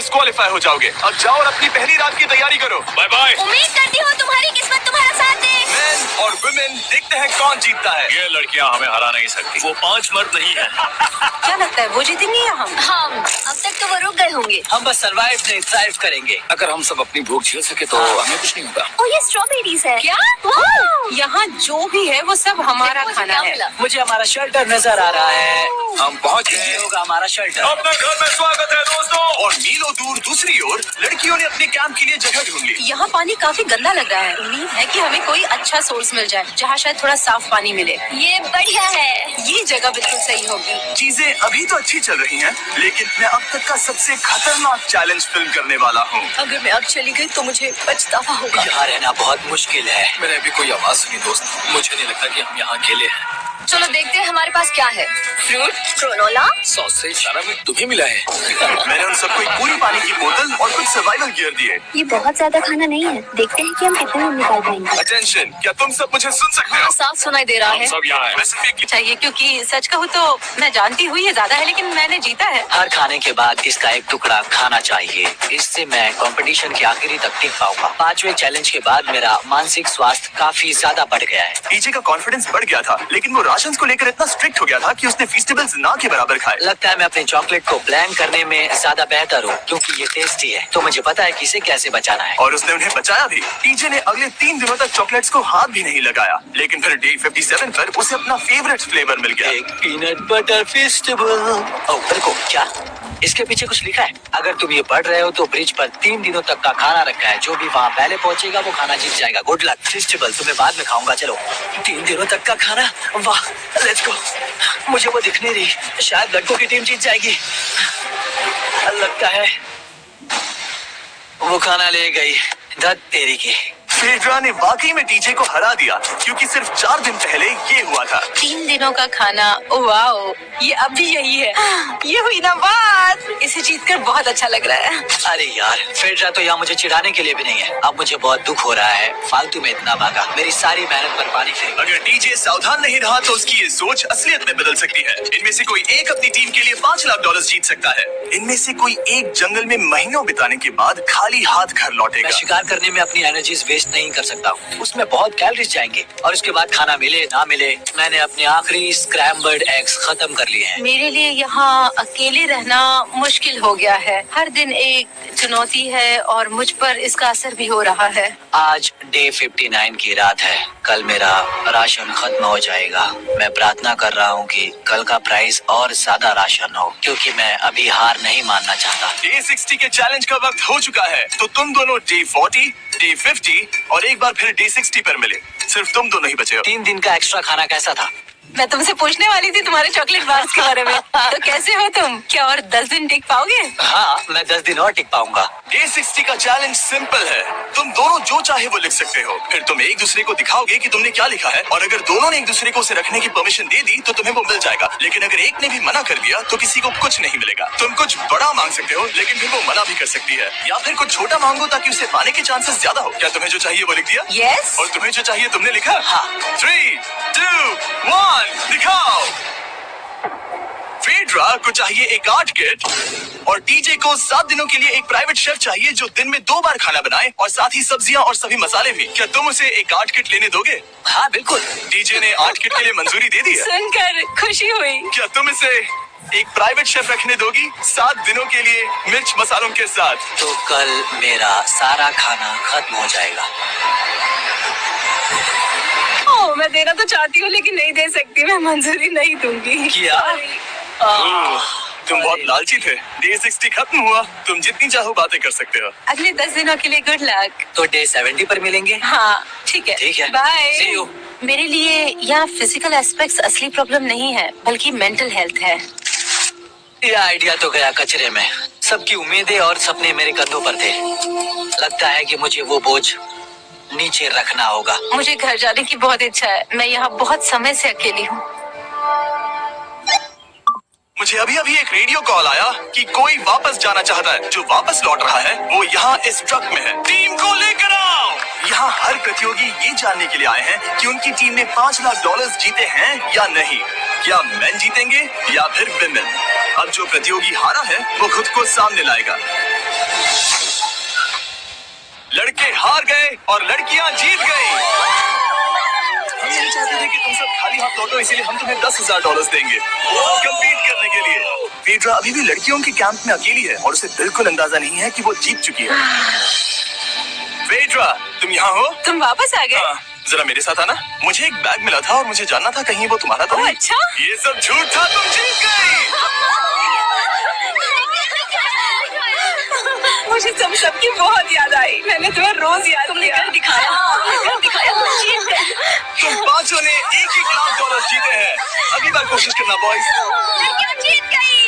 Disqualify हो जाओगे। अब जाओ और अपनी पहली रात की तैयारी करो। Bye bye. उम्मीद करती हूँ तुम्हारी किस्मत तुम्हारा साथ दे। मेन और वुमेन, देखते हैं कौन जीतता है। ये लड़कियां हमें हरा नहीं सकती। वो 5 मर्द नहीं है। क्या लगता है वो जीतेंगे या हम? अब तक तो वो रुक गए होंगे। हम बस सरवाइव नहीं थ्राइव करेंगे। अगर हम सब अपनी भूख झेल सके तो हमें कुछ नहीं होगा। ओ ये स्ट्रॉबेरीज है। क्या? यहाँ जो भी है वो सब हमारा खाना है। मुझे हमारा शेल्टर नजर आ रहा है। हम पहुंच ये गए। होगा हमारा शेल्टर। अपने घर में स्वागत है दोस्तों। और मीलों दूर दूसरी ओर लड़कियों ने अपने कैंप के लिए जगह ढूंढ ली। यहाँ पानी काफी गंदा लग रहा है। उम्मीद है कि हमें कोई अच्छा सोर्स मिल जाए जहाँ शायद थोड़ा साफ पानी मिले। ये बढ़िया है। ये जगह बिल्कुल सही होगी। चीजें अभी तो अच्छी चल रही हैं, लेकिन मैं अब तक का सबसे खतरनाक चैलेंज फिल्म करने वाला हूँ। अगर मैं अब चली गई तो मुझे पछतावा होगा। यहाँ रहना बहुत मुश्किल है। मैंने अभी कोई आवाज सुनी दोस्त। मुझे नहीं लगता कि हम यहाँ अकेले हैं। चलो देखते हैं हमारे पास क्या है। Fruit, granola. सॉसेज सारा में तुम्हें मिला है। मैंने उन सबको एक पूरी पानी की बोतल और कुछ सर्वाइवल गियर दिए। ये बहुत ज्यादा खाना नहीं है। देखते हैं कि हम कितने में निकाल पाएंगे। अटेंशन, क्या तुम सब मुझे सुन सकते हो? साफ सुनाई दे रहा है। सब यहाँ है। वैसे भी चाहिए क्योंकि सच कहूँ तो मैं जानती हूँ ये ज्यादा है, लेकिन मैंने जीता है। हर खाने के बाद इसका एक टुकड़ा खाना चाहिए। इससे मैं कंपटीशन के आखिरी तक टिक पाऊंगा। 5वें चैलेंज के बाद मेरा मानसिक स्वास्थ्य काफी ज्यादा बढ़ गया है। टीजे का कॉन्फिडेंस बढ़ गया था, लेकिन वो राशन को लेकर इतना स्ट्रिक्ट हो गया था कि उसने फीस्टेबल्स ना के बराबर खाए। लगता है मैं अपने चॉकलेट को प्लान करने में ज्यादा बेहतर हूँ, क्योंकि ये टेस्टी है तो मुझे पता है कि इसे कैसे बचाना है। और उसने उन्हें बचाया भी। टीजे ने अगले 3 दिनों तक चॉकलेट्स को हाथ भी नहीं लगाया, लेकिन फिर डे 57 पर उसे अपना फेवरेट फ्लेवर मिल गया। एक पीनट बटर फेस्टिवल। ओह रुको, क्या इसके पीछे कुछ लिखा है? अगर तुम ये पढ़ रहे हो तो ब्रिज पर 3 दिनों तक का खाना रखा है। जो भी वहाँ पहले पहुँचेगा वो खाना जीत जाएगा। Good luck. फेस्टिवल तुम्हें बाद में खाऊंगा। चलो 3 दिनों तक का खाना। वाह, लेट्स गो। मुझे वो दिख नहीं रही। शायद लड़कों की टीम जीत जाएगी। लगता है वो खाना ले गई। धत तेरी की। फेड्रा ने वाकई में टीजे को हरा दिया, क्योंकि सिर्फ 4 दिन पहले ये हुआ था। 3 दिनों का खाना। वाओ, ये अब भी यही है। ये हुई ना बात। इसे जीतकर बहुत अच्छा लग रहा है। अरे यार, फेड्रा तो यहाँ मुझे चिढ़ाने के लिए भी नहीं है। अब मुझे बहुत दुख हो रहा है। फालतू में इतना भागा। मेरी सारी मेहनत पर पानी फेंक। अगर टीजे सावधान नहीं रहा तो उसकी ये सोच असलियत में बदल सकती है। इनमें से कोई एक अपनी टीम के लिए $5 लाख जीत सकता है। इनमें से कोई एक जंगल में महीनों बिताने के बाद खाली हाथ घर लौटेगा। मैं शिकार करने में अपनी एनर्जीज वेस्ट नहीं कर सकता हूँ। उसमें बहुत कैलोरीज जाएंगे और उसके बाद खाना मिले ना मिले। मैंने अपने आखिरी स्क्रैम्बल्ड एग्स खत्म कर लिए हैं। मेरे लिए यहाँ अकेले रहना मुश्किल हो गया है। हर दिन एक चुनौती है और मुझ पर इसका असर भी हो रहा है। आज डे 59 की रात है। कल मेरा राशन खत्म हो जाएगा। मैं प्रार्थना कर रहा हूँ कि कल का प्राइस और ज्यादा राशन हो, क्योंकि मैं अभी हार नहीं मानना चाहता। डे 60 के चैलेंज का वक्त हो चुका है, तो तुम दोनों डे 40, डे 50 और एक बार फिर डे 60 पर मिले। सिर्फ तुम दोनों ही बचे हो। 3 दिन का एक्स्ट्रा खाना कैसा था? मैं तुमसे पूछने वाली थी तुम्हारे चॉकलेट बार्स के बारे में। तो कैसे हो तुम? क्या और 10 दिन टिक पाओगे? हाँ, मैं 10 दिन और टिक पाऊंगा। डे 60 का चैलेंज सिंपल है। तुम दोनों जो चाहे वो लिख सकते हो। फिर तुम एक दूसरे को दिखाओगे कि तुमने क्या लिखा है, और अगर दोनों ने एक दूसरे को उसे रखने की परमिशन दे दी तो तुम्हें वो मिल जाएगा। लेकिन अगर एक ने भी मना कर दिया तो किसी को कुछ नहीं मिलेगा। तुम कुछ बड़ा मांग सकते हो, लेकिन फिर वो मना भी कर सकती है, या फिर कुछ छोटा मांगो ताकि उसे पाने के चांसेस ज्यादा हो। क्या तुम्हें जो चाहिए वो लिख दिया? यस। और तुम्हें जो चाहिए तुमने लिखा? हाँ। 3, 2, 1, दिखाओ। फेड्रा को चाहिए एक आर्ट किट और टीजे को 7 दिनों के लिए एक प्राइवेट शेफ चाहिए जो दिन में 2 बार खाना बनाए, और साथ ही सब्जियां और सभी मसाले भी। क्या तुम उसे एक आर्ट किट लेने दोगे? हाँ बिल्कुल। टीजे ने आर्ट किट के लिए मंजूरी दे दी है। सुनकर खुशी हुई। क्या तुम इसे एक प्राइवेट शेफ रखने दोगी 7 दिनों के लिए मिर्च मसालों के साथ? तो कल मेरा सारा खाना खत्म हो जाएगा। ओह, मैं देना तो चाहती हूँ लेकिन नहीं दे सकती। मैं मंजूरी नहीं दूंगी। क्या? तुम बहुत लालची थे। डे 60 खत्म हुआ। तुम जितनी चाहो बातें कर सकते हो। अगले 10 दिनों के लिए गुड लक। तो डे 70 पर मिलेंगे। हाँ ठीक है। ठीक है। बाय। See you। मेरे लिए यहाँ फिजिकल एस्पेक्ट्स असली प्रॉब्लम नहीं है, बल्कि मेंटल हेल्थ है। ये आइडिया तो गया कचरे में। सबकी उम्मीदें और सपने मेरे कंधों पर थे। लगता है कि मुझे वो बोझ नीचे रखना होगा। मुझे घर जाने की बहुत इच्छा है। मैं यहाँ बहुत समय से अकेली हूँ। मुझे अभी अभी एक रेडियो कॉल आया कि कोई वापस जाना चाहता है। जो वापस लौट रहा है वो यहाँ इस ट्रक में है। टीम को लेकर आओ। यहाँ हर प्रतियोगी ये जानने के लिए आए हैं कि उनकी टीम ने $5 लाख जीते हैं या नहीं। क्या मेन जीतेंगे या फिर विमेन? अब जो प्रतियोगी हारा है वो खुद को सामने लाएगा। लड़के हार गए और लड़कियां जीत गई। हम नहीं चाहते थे कि तुम सब खाली हाथ लौटो, इसीलिए हम तुम्हें $10,000 देंगे कंपीट करने के लिए। फेड्रा अभी भी लड़कियों के कैंप में अकेली है और उसे बिल्कुल अंदाजा नहीं है कि वो जीत चुकी है। फेड्रा, तुम यहाँ हो? तुम वापस आ गए? हाँ, जरा मेरे साथ आना। मुझे एक बैग मिला था और मुझे जानना था कहीं वो तुम्हारा तो ओह, नहीं। अच्छा? ये सब झूठ था, तुम जीत गई। मुझे तुम सबकी बहुत याद आई। मैंने तुम्हें रोज याद किया। कर दिखाया, कर दिखाया, तुम जीत गई। तुम पांचों ने $1,00,000 जीते हैं। अगली बार कोशिश करना बॉयज। लड़कियां जीत गई।